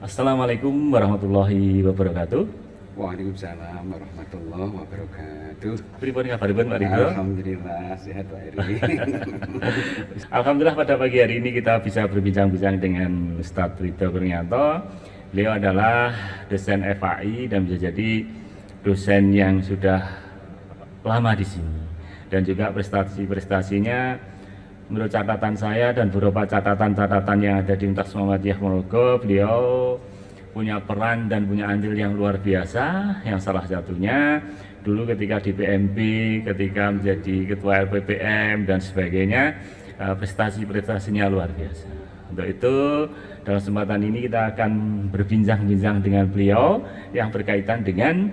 Assalamualaikum warahmatullahi wabarakatuh. Waalaikumsalam warahmatullahi wabarakatuh. Pripun kabaripun Pak Ridho? Alhamdulillah sehat Pak Eri. Alhamdulillah pada pagi hari ini kita bisa berbincang-bincang dengan Ustadz Ridho Kurnianto. Beliau adalah dosen FAI dan bisa jadi dosen yang sudah lama di sini. Dan juga prestasi-prestasinya menurut catatan saya dan beberapa catatan-catatan yang ada di Universitas Muhammadiyah Ponorogo, beliau punya peran dan punya andil yang luar biasa. Yang salah satunya dulu ketika di PMB, ketika menjadi ketua LPPM dan sebagainya, prestasi-prestasinya luar biasa. Untuk itu dalam kesempatan ini kita akan berbincang-bincang dengan beliau yang berkaitan dengan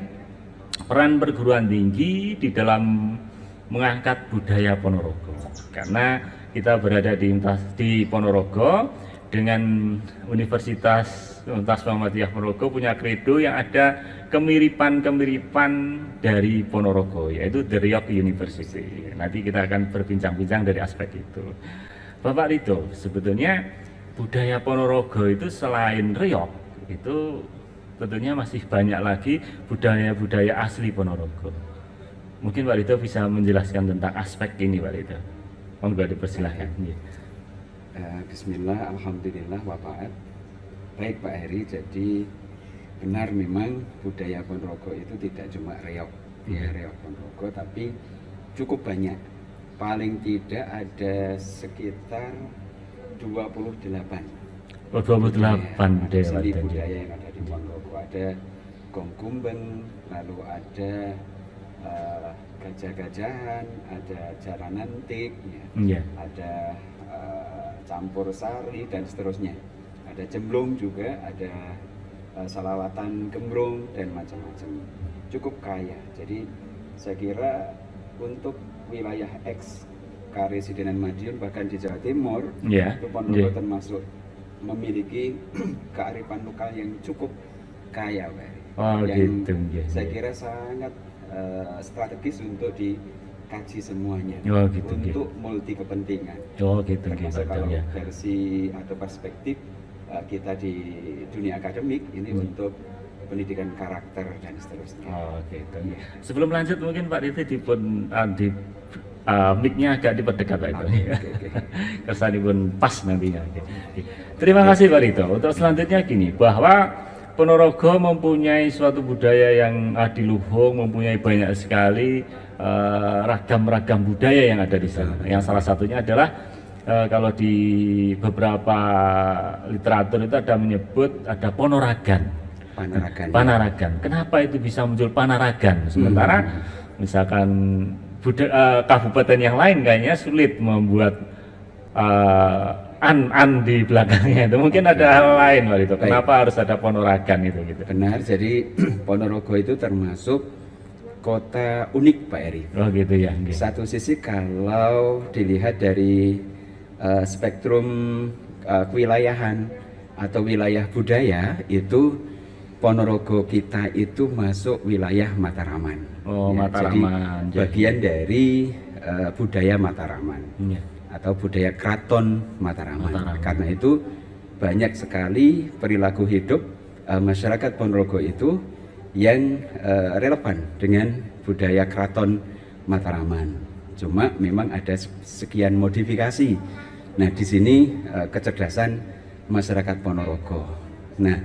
peran perguruan tinggi di dalam mengangkat budaya Ponorogo. Karena kita berada di Ponorogo dengan Universitas Muhammadiyah Ponorogo punya kredo yang ada kemiripan-kemiripan dari Ponorogo, yaitu The Riok University. Nanti kita akan berbincang-bincang dari aspek itu. Bapak Ridho, sebetulnya budaya Ponorogo itu selain Riok, itu tentunya masih banyak lagi budaya-budaya asli Ponorogo. Mungkin Pak Ridho bisa menjelaskan tentang aspek ini, Pak Ridho. Monggo dipersilahkan. Bismillah, alhamdulillah, wafa'at. Baik Pak Heri, jadi benar memang budaya Ponorogo itu tidak cuma reok, reok Ponorogo, tapi cukup banyak. Paling tidak ada sekitar 28. Oh, 28 budaya yang ada di Ponorogo. Ada gong gumbeng, lalu ada gajah-gajahan, ada jaranantik, ada campur sari dan seterusnya. Ada jemblung juga, ada salawatan gembrong dan macam-macam. Cukup kaya. Jadi saya kira untuk wilayah X Karesidenan Madiun bahkan di Jawa Timur, itu Ponorogo termasuk memiliki kearifan lokal yang cukup kaya, Pak. Yang saya kira sangat strategis untuk dikaji semuanya, untuk multi kepentingan. Termasuk kalau versi atau perspektif kita di dunia akademik ini untuk pendidikan karakter dan seterusnya. Sebelum lanjut mungkin Pak Ridho di mic-nya agak diperdekat Pak itu. Kesanipun pas nantinya. Terima kasih Pak Ridho. Untuk selanjutnya gini, bahwa Ponorogo mempunyai suatu budaya yang adiluhung, mempunyai banyak sekali ragam-ragam budaya yang ada di sana. Yang salah satunya adalah kalau di beberapa literatur itu ada menyebut ada Ponorogan. Panaragan. Kenapa itu bisa muncul Panaragan? Sementara misalkan kabupaten yang lain kayaknya sulit membuat an di belakangnya itu. Mungkin ada hal lain waktu itu. Kenapa harus ada Ponorogan itu gitu? Benar, jadi Ponorogo itu termasuk kota unik Pak Eri. Oh gitu ya. Satu sisi kalau dilihat dari spektrum kewilayahan atau wilayah budaya, itu Ponorogo kita itu masuk wilayah Mataraman. Mataraman. Jadi bagian dari budaya Mataraman. Atau budaya Kraton Mataraman. Karena itu banyak sekali perilaku hidup masyarakat Ponorogo itu yang relevan dengan budaya Kraton Mataraman. Cuma memang ada sekian modifikasi. Nah, di sini kecerdasan masyarakat Ponorogo. Nah,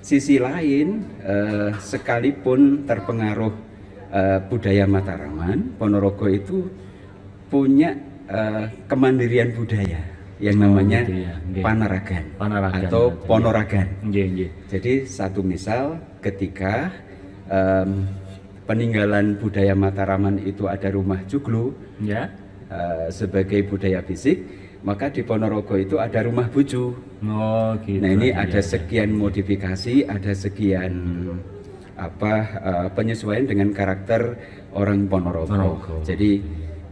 sisi lain sekalipun terpengaruh budaya Mataraman, Ponorogo itu punya kemandirian budaya yang namanya Panaragan atau Ponorogan. Jadi satu misal ketika peninggalan budaya Mataraman itu ada rumah joglo sebagai budaya fisik, maka di Ponorogo itu ada rumah buju. Nah ini ada sekian modifikasi, ada sekian penyesuaian dengan karakter orang Ponorogo. Jadi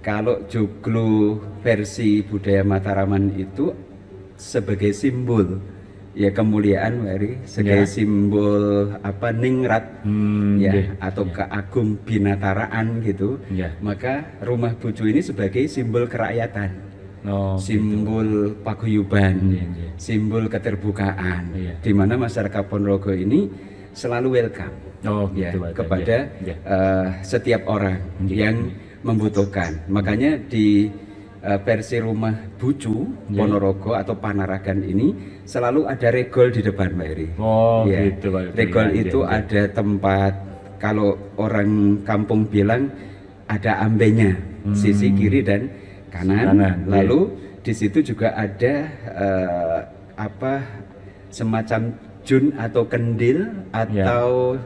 Kalau joglo versi budaya Mataraman itu sebagai simbol ya kemuliaan Pak Eri, sebagai simbol apa ningrat atau keagung binataraan gitu. Maka rumah Bucu ini sebagai simbol kerakyatan, simbol paguyuban, simbol keterbukaan, di mana masyarakat Ponorogo ini selalu welcome kepada setiap orang yang membutuhkan. Makanya di versi rumah Bucu Ponorogo atau Panaragan ini selalu ada regol di depan Pak Eri. Gitu Pak. Regol itu ada tempat, kalau orang kampung bilang ada ambenya, sisi kiri dan kanan. Lalu di situ juga ada semacam jun atau kendil atau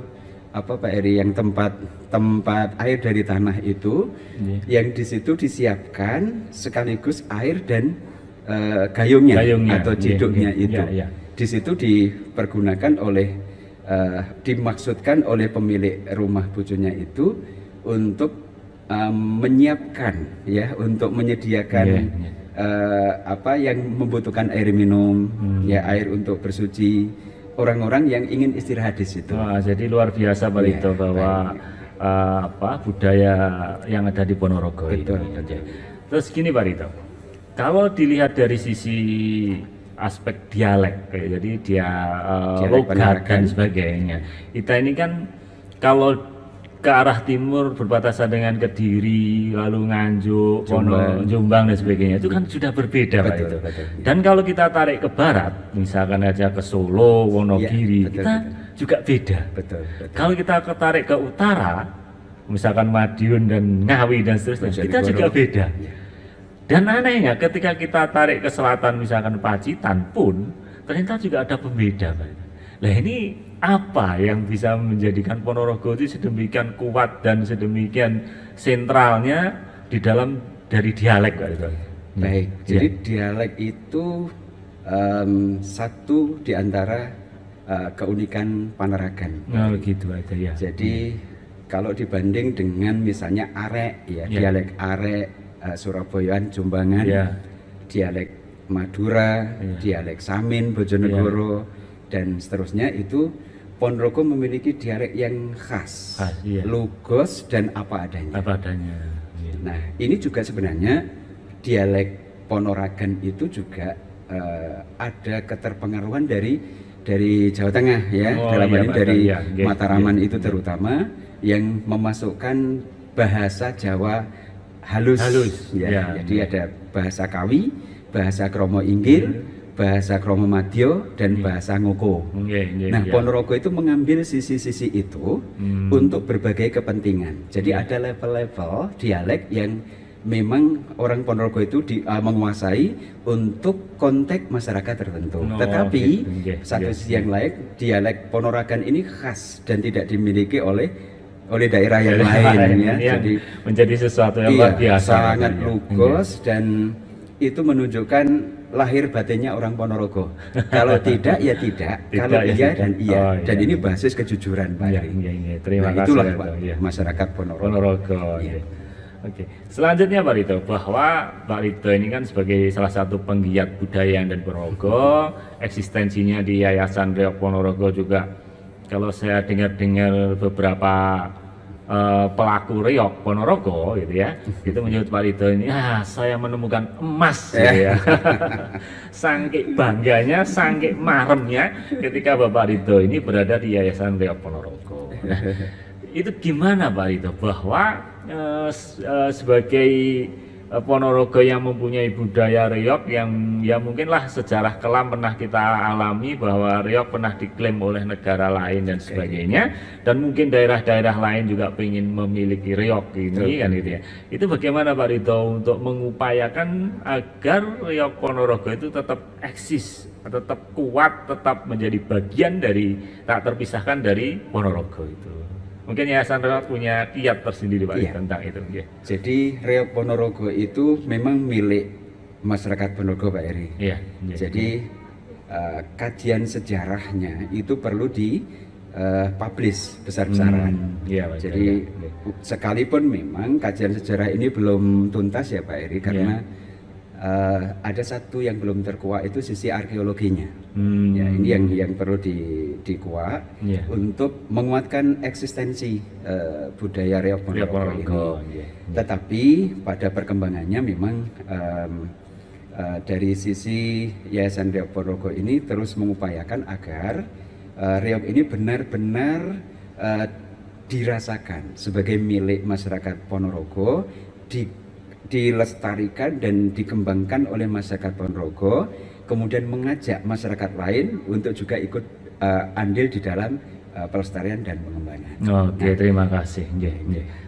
apa Pak Eri, yang tempat air dari tanah itu, yang di situ disiapkan sekaligus air dan gayungnya atau ciduknya itu. Di situ dipergunakan oleh dimaksudkan oleh pemilik rumah Bucunya itu untuk menyiapkan untuk menyediakan apa yang membutuhkan air minum, air untuk bersuci orang-orang yang ingin istirahat di situ. Jadi luar biasa Pak Rito bahwa budaya yang ada di Ponorogo. Betul. Terus gini Pak Rito, kalau dilihat dari sisi aspek dialek, jadi dia logat dan sebagainya, kita ini kan kalau ke arah timur berbatasan dengan Kediri, lalu Nganjuk, Jombang dan sebagainya, itu kan sudah berbeda Pak Rito. Dan kalau kita tarik ke barat, misalkan aja ke Solo, Wonogiri, kita juga beda. Kalau kita tarik ke utara, misalkan Madiun dan Ngawi dan seterusnya, kita juga beda. Dan anehnya ketika kita tarik ke selatan, misalkan Pacitan pun ternyata juga ada pembeda Pak Rito. Nah ini apa yang bisa menjadikan Ponorogo itu sedemikian kuat dan sedemikian sentralnya di dalam dari dialek Pak Rito? Baik, jadi dialek itu satu di antara keunikan Panaragan. Gitu aja ya. Jadi kalau dibanding dengan misalnya Arek dialek Arek, Surabayaan, Jombangan, dialek Madura, dialek Samin, Bojonegoro dan seterusnya, itu Ponorogo memiliki dialek yang khas, lugos dan apa adanya. Nah, ini juga sebenarnya dialek Ponorogan itu juga ada keterpengaruhan dari Jawa Tengah dalam hal ini dari Mataraman itu terutama, yang memasukkan bahasa Jawa halus. Jadi ada bahasa Kawi, bahasa Kromo Inggil, bahasa Kromo Madyo dan bahasa Ngoko. Nah, Ponorogo itu mengambil sisi-sisi itu untuk berbagai kepentingan. Jadi ada level-level dialek yang memang orang Ponorogo itu menguasai untuk konteks masyarakat tertentu. Tetapi satu sisi yang lain, dialek Ponorogan ini khas dan tidak dimiliki oleh daerah yang lain Jadi menjadi sesuatu yang luar biasa, sangat lugos dan itu menunjukkan lahir batinnya orang Ponorogo. Kalau tidak ya tidak, kalau iya dan iya. Dan ini basis kejujuran Pak. Terima kasih. Itulah Pak, masyarakat Ponorogo. Oke. Selanjutnya Pak Rito, bahwa Pak Rito ini kan sebagai salah satu penggiat budaya dan Ponorogo, eksistensinya di Yayasan Reok Ponorogo juga, kalau saya dengar beberapa pelaku reok Ponorogo gitu ya, itu menyebut Pak Rito ini, saya menemukan emas gitu ya. Saking bangganya, saking maremnya ketika Bapak Rito ini berada di Yayasan Reok Ponorogo. Nah, itu gimana Pak Rito bahwa sebagai Ponorogo yang mempunyai budaya reok yang ya mungkinlah sejarah kelam pernah kita alami bahwa reok pernah diklaim oleh negara lain dan sebagainya, dan mungkin daerah-daerah lain juga ingin memiliki reok ini kan gitu ya. Itu bagaimana Pak Rito untuk mengupayakan agar reok Ponorogo itu tetap eksis, tetap kuat, tetap menjadi bagian dari, tak terpisahkan dari Ponorogo itu? Mungkin Yayasan Reok punya kiat tersendiri Pak tentang itu. Jadi Reok Ponorogo itu memang milik masyarakat Ponorogo Pak Eri. Jadi kajian sejarahnya itu perlu publish besar-besaran. Jadi sekalipun memang kajian sejarah ini belum tuntas ya Pak Eri, karena ada satu yang belum terkuak, itu sisi arkeologinya. Ya, ini yang perlu dikuak untuk menguatkan eksistensi budaya Reog Ponorogo ini. Tetapi pada perkembangannya memang dari sisi Yayasan Reog Ponorogo ini terus mengupayakan agar reog ini benar-benar dirasakan sebagai milik masyarakat Ponorogo, dilestarikan dan dikembangkan oleh masyarakat Ponorogo, kemudian mengajak masyarakat lain untuk juga ikut andil di dalam pelestarian dan pengembangan. Oke, terima kasih.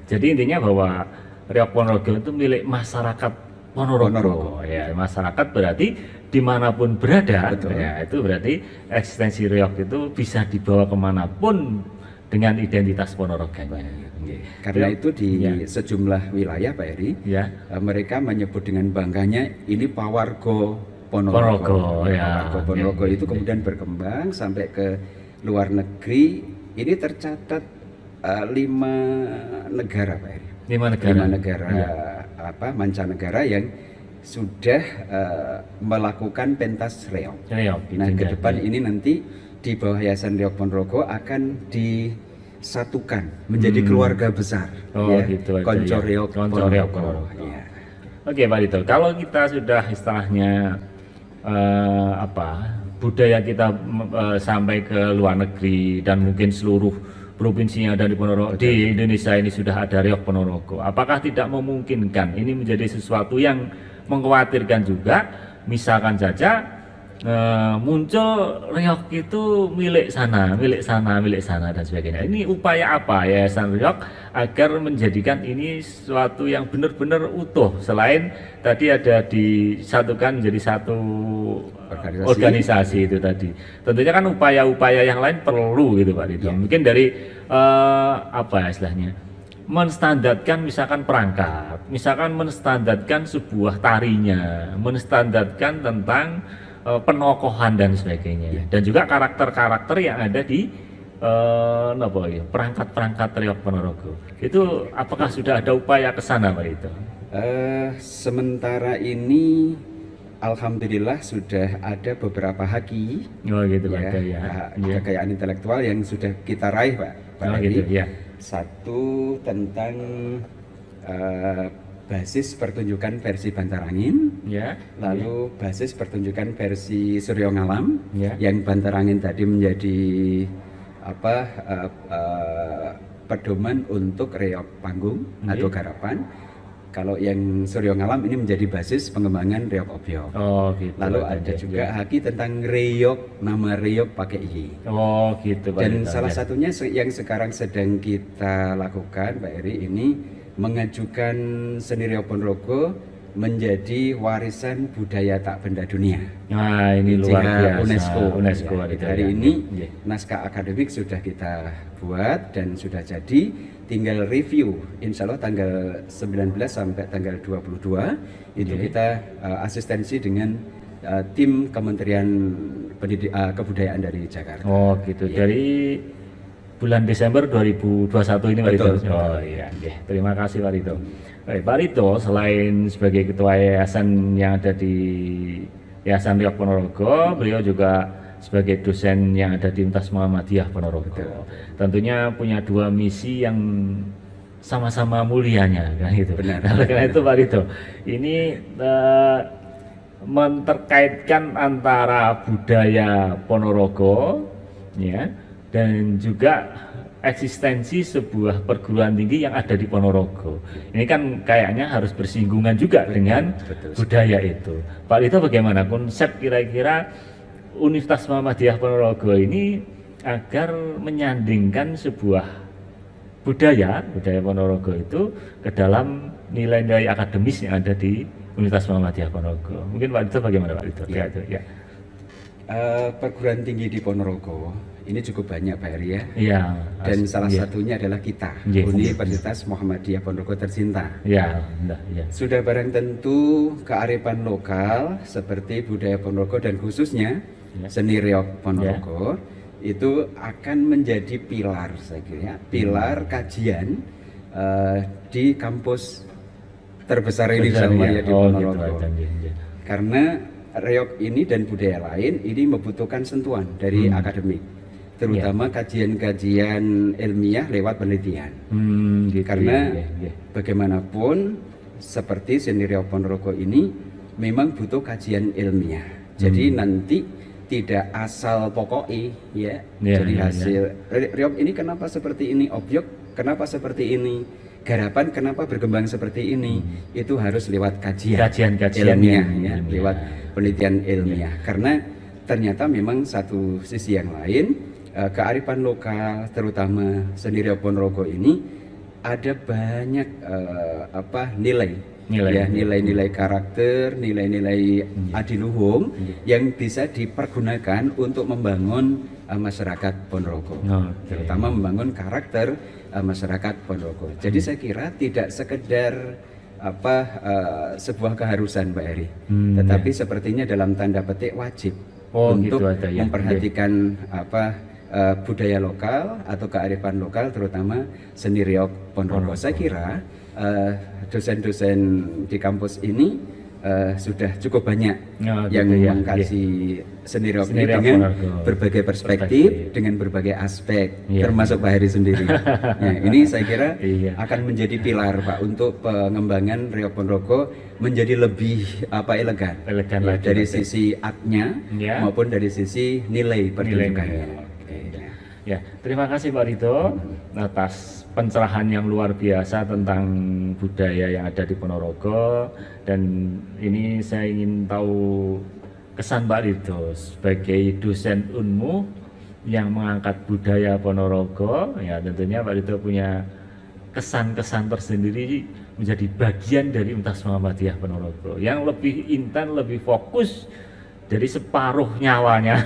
Jadi intinya bahwa Reog Ponorogo itu milik masyarakat Ponorogo. Ya, masyarakat berarti dimanapun berada, ya, itu berarti eksistensi reog itu bisa dibawa kemanapun dengan identitas Ponorogo. Karena itu di sejumlah wilayah Pak Eri, mereka menyebut dengan bangganya ini Pawargo Ponorogo. Pawargo Ponorogo itu kemudian berkembang sampai ke luar negeri. Ini tercatat 5 negara Pak Eri. 5 negara mancanegara yang sudah melakukan pentas reog. Nah, ke depan ini nanti di bawah Yayasan Reog Ponorogo akan disatukan menjadi keluarga besar. Konco Reog Ponorogo. Oke Pak Dito, kalau kita sudah istilahnya budaya kita sampai ke luar negeri dan mungkin seluruh provinsi yang ada di Ponorogo, di Indonesia ini sudah ada Reog Ponorogo. Apakah tidak memungkinkan ini menjadi sesuatu yang mengkhawatirkan juga, misalkan saja muncul reog itu milik sana dan sebagainya. Ini upaya apa Yayasan Reog agar menjadikan ini sesuatu yang benar-benar utuh, selain tadi ada disatukan menjadi satu organisasi itu tadi. Tentunya kan upaya-upaya yang lain perlu gitu Pak Dito. Mungkin dari istilahnya menstandarkan misalkan perangkat, misalkan menstandarkan sebuah tarinya, menstandarkan tentang penokohan dan sebagainya, dan juga karakter-karakter yang ada di perangkat-perangkat Reog Ponorogo. Itu apakah sudah ada upaya ke sana Pak Dito? Sementara ini alhamdulillah sudah ada beberapa haki kekayaan intelektual yang sudah kita raih Pak Edi. Satu tentang basis pertunjukan versi Bantarangin, lalu basis pertunjukan versi Suryo Ngalam, yang Bantarangin tadi menjadi pedoman untuk reog panggung atau garapan. Kalau yang Suryo Ngalam ini menjadi basis pengembangan reog obyok. Lalu ada juga haki tentang reog, nama reog pakai i. Dan salah satunya yang sekarang sedang kita lakukan Pak Eri, ini mengajukan seni Reog Ponorogo menjadi warisan budaya tak benda dunia. Nah, ini luar biasa. UNESCO. Hari ini naskah akademik sudah kita buat dan sudah jadi, tinggal review. Insya Allah tanggal 19 sampai tanggal 22 itu kita asistensi dengan tim Kementerian Kebudayaan dari Jakarta. Dari bulan Desember 2021 ini Pak Rito. Terima kasih Pak Rito. Baik, Pak Rito selain sebagai ketua yayasan yang ada di Yayasan Reog Ponorogo, beliau juga sebagai dosen yang ada di Universitas Muhammadiyah Ponorogo. Tentunya punya 2 misi yang sama-sama mulianya kan gitu. Oleh karena itu Pak Rito, ini menterkaitkan antara budaya Ponorogo dan juga eksistensi sebuah perguruan tinggi yang ada di Ponorogo. Ini kan kayaknya harus bersinggungan juga dengan budaya itu. Pak Rito, bagaimana konsep kira-kira Universitas Muhammadiyah Ponorogo ini agar menyandingkan sebuah budaya Ponorogo itu ke dalam nilai-nilai akademis yang ada di Universitas Muhammadiyah Ponorogo? Mungkin Pak Rito bagaimana Pak Rito? Perguruan tinggi di Ponorogo ini cukup banyak Pak Eri ya. Dan salah satunya adalah kita, Universitas Muhammadiyah Ponorogo tercinta. Sudah barang tentu kearifan lokal seperti budaya Ponorogo dan khususnya seni reog Ponorogo itu akan menjadi pilar, saya kira, pilar kajian di kampus terbesar ini di Ponorogo. Karena reog ini dan budaya lain ini membutuhkan sentuhan dari akademik, terutama kajian-kajian ilmiah lewat penelitian. Karena bagaimanapun seperti seni reog Ponorogo ini memang butuh kajian ilmiah. Jadi nanti tidak asal pokoknya ya. Jadi hasil reog ini kenapa seperti ini, objek kenapa seperti ini, garapan kenapa berkembang seperti ini, itu harus lewat kajian ilmiah ya, lewat penelitian ilmiah. Karena ternyata memang satu sisi yang lain kearifan lokal terutama seni reog Ponorogo ini ada banyak nilai-nilai karakter, nilai-nilai adiluhung yang bisa dipergunakan untuk membangun masyarakat Ponorogo, terutama membangun karakter masyarakat Ponorogo. Jadi saya kira tidak sekedar sebuah keharusan, Pak Heri, tetapi sepertinya dalam tanda petik wajib untuk gitu memperhatikan budaya lokal atau kearifan lokal, terutama seni reog Ponorogo. Saya kira dosen-dosen di kampus ini sudah cukup banyak yang mengkaji seni reog ini dengan berbagai perspektif, dengan berbagai aspek, termasuk Pak Heri sendiri. Nah, ini saya kira akan menjadi pilar, Pak, untuk pengembangan reog Ponorogo menjadi lebih elegan ya, dari sisi artnya maupun dari sisi nilai pertunjukannya. Ya, terima kasih Pak Ridho atas pencerahan yang luar biasa tentang budaya yang ada di Ponorogo. Dan ini saya ingin tahu kesan Pak Ridho sebagai dosen Unmu yang mengangkat budaya Ponorogo. Ya, tentunya Pak Ridho punya kesan-kesan tersendiri menjadi bagian dari Universitas Muhammadiyah Ponorogo yang lebih intens, lebih fokus dari separuh nyawanya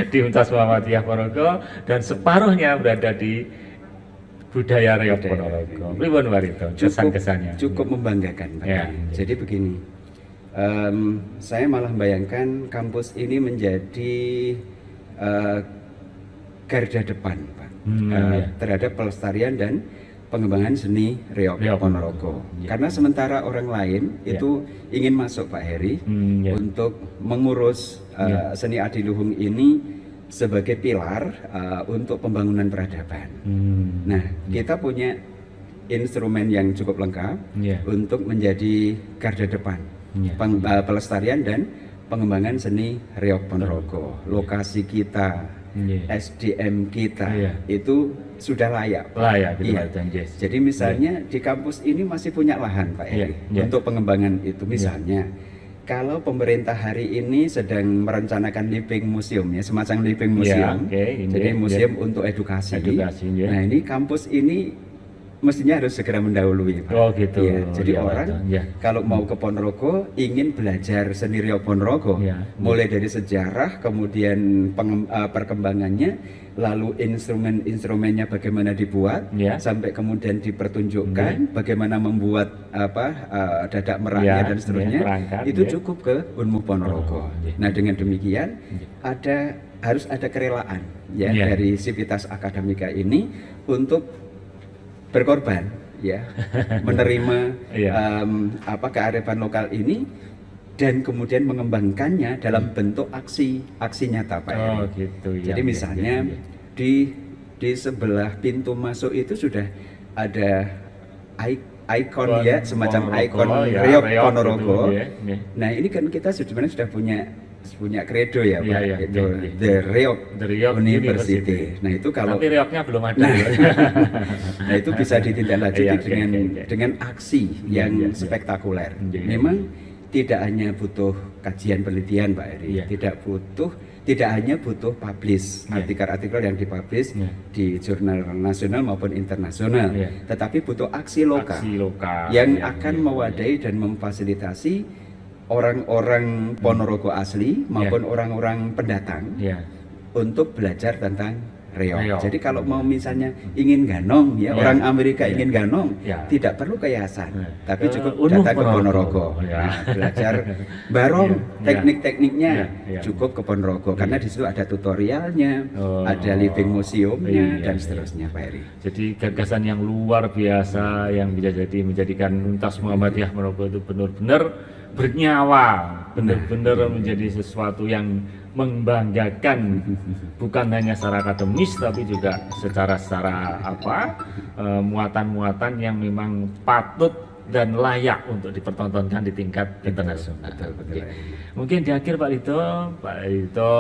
di Universitas Muhammadiyah Ponorogo dan separuhnya berada di budaya reog Ponorogo. Pripun Pak Ridho kesan-kesannya? Cukup membanggakan, Pak. Jadi begini, saya malah membayangkan kampus ini menjadi garda depan, Pak, terhadap pelestarian dan pengembangan seni reog Ponorogo. Karena sementara orang lain itu ingin masuk, Pak Heri, untuk mengurus seni adiluhung ini sebagai pilar untuk pembangunan peradaban. Nah, kita punya instrumen yang cukup lengkap untuk menjadi garda depan pelestarian dan pengembangan seni reog Ponorogo. Lokasi kita, SDM kita itu sudah layak. Jadi misalnya di kampus ini masih punya lahan, Pak Heri, untuk pengembangan itu. Misalnya kalau pemerintah hari ini sedang merencanakan living museum, ya, semacam living museum, jadi museum untuk edukasi. Nah, ini kampus ini mestinya harus segera mendahului, Pak. Jadi orang kalau mau ke Ponorogo ingin belajar seni reog Ponorogo, mulai dari sejarah, kemudian perkembangannya, lalu instrumennya bagaimana dibuat, sampai kemudian dipertunjukkan bagaimana membuat dadak merahnya dan seterusnya, itu cukup ke Unmu Ponorogo. Nah, dengan demikian harus ada kerelaan dari Sivitas Akademika ini untuk berkorban, menerima kearifan lokal ini dan kemudian mengembangkannya dalam bentuk aksi nyata, Pak. Jadi misalnya di sebelah pintu masuk itu sudah ada ikon semacam ikon reog Ponorogo. Nah, ini kan kita sebenarnya sudah punya kredo ya, Pak, itu The Reog University. Nah, itu kalau tapi reognya belum ada. Nah, itu bisa ditindaklanjuti dengan aksi yang spektakuler. Memang tidak hanya butuh kajian penelitian, Pak Heri, tidak hanya butuh publish artikel-artikel yang dipublish di jurnal nasional maupun internasional, tetapi butuh aksi lokal yang akan mewadahi dan memfasilitasi orang-orang Ponorogo asli maupun orang-orang pendatang untuk belajar tentang reog. Jadi kalau mau misalnya ingin ganong ya, orang Amerika ingin ganong, tidak perlu ke yayasan, tapi cukup datang ke Ponorogo. Nah, belajar barong teknik-tekniknya cukup ke Ponorogo karena di situ ada tutorialnya, ada living museumnya dan seterusnya, Pak Heri. Jadi gagasan yang luar biasa yang bisa jadi menjadikan Universitas Muhammadiyah Ponorogo itu benar-benar bernyawa, benar-benar menjadi sesuatu yang membanggakan, bukan hanya secara akademis tapi juga secara muatan-muatan yang memang patut dan layak untuk dipertontonkan di tingkat internasional. Betul. Mungkin di akhir Pak Lito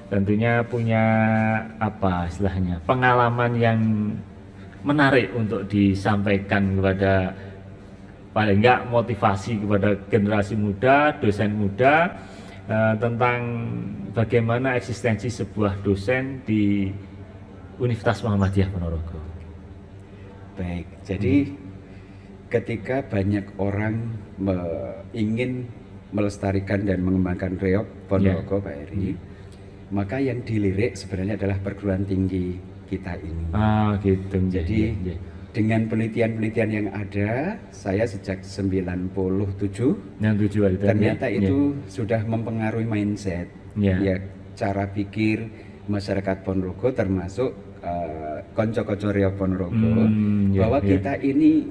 tentunya punya istilahnya pengalaman yang menarik untuk disampaikan kepada, paling enggak motivasi kepada generasi muda, dosen muda, tentang bagaimana eksistensi sebuah dosen di Universitas Muhammadiyah Ponorogo. Baik, jadi ketika banyak orang ingin melestarikan dan mengembangkan reog Ponorogo, Pak Heri, maka yang dilirik sebenarnya adalah perguruan tinggi kita ini. Gitu. Jadi dengan penelitian-penelitian yang ada, saya sejak 97 ternyata itu sudah mempengaruhi mindset, ya cara pikir masyarakat Ponorogo, termasuk konco-konco reog Ponorogo, bahwa kita ini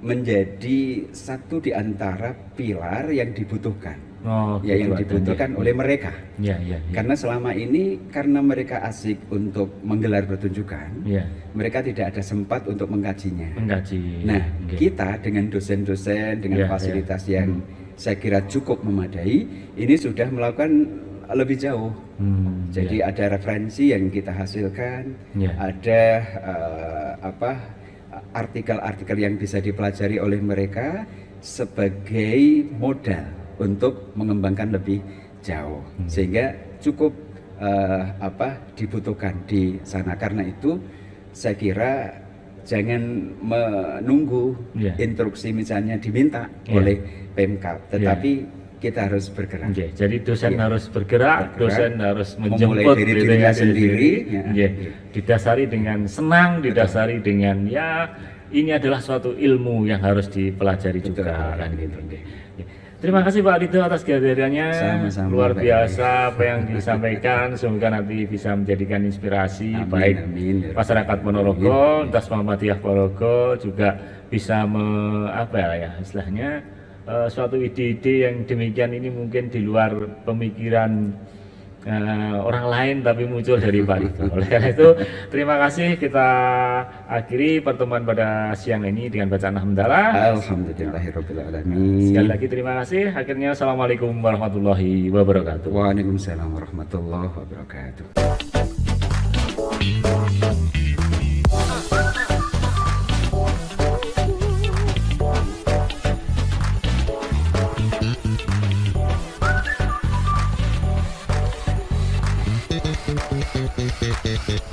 menjadi satu di antara pilar yang dibutuhkan. Yang dibutuhkan oleh mereka. Karena selama ini karena mereka asik untuk menggelar pertunjukan, mereka tidak ada sempat untuk mengkajinya. Nah, kita dengan dosen-dosen dengan fasilitas yang saya kira cukup memadai, ini sudah melakukan lebih jauh. Jadi ada referensi yang kita hasilkan, ada artikel-artikel yang bisa dipelajari oleh mereka sebagai modal untuk mengembangkan lebih jauh, sehingga cukup dibutuhkan di sana. Karena itu saya kira jangan menunggu instruksi misalnya diminta oleh Pemkab, tetapi kita harus bergerak. Jadi dosen harus bergerak, dosen harus menjemput dari dirinya sendiri, didasari dengan senang, didasari dengan ini adalah suatu ilmu yang harus dipelajari juga, kan gitu. Terima kasih Pak Lito atas kehadirannya. Sama-sama, luar biasa apa yang disampaikan. Semoga nanti bisa menjadikan inspirasi baik masyarakat Ponorogo, Universitas Muhammadiyah Ponorogo juga bisa istilahnya suatu ide-ide yang demikian ini mungkin di luar pemikiran orang lain tapi muncul dari Pak Lito. Oleh karena itu terima kasih, kita akhiri pertemuan pada siang ini dengan bacaan hamdalah. Alhamdulillahirabbil alamin. Sekali lagi terima kasih. Akhirnya assalamualaikum warahmatullahi wabarakatuh. Waalaikumsalam warahmatullahi wabarakatuh. Thank you.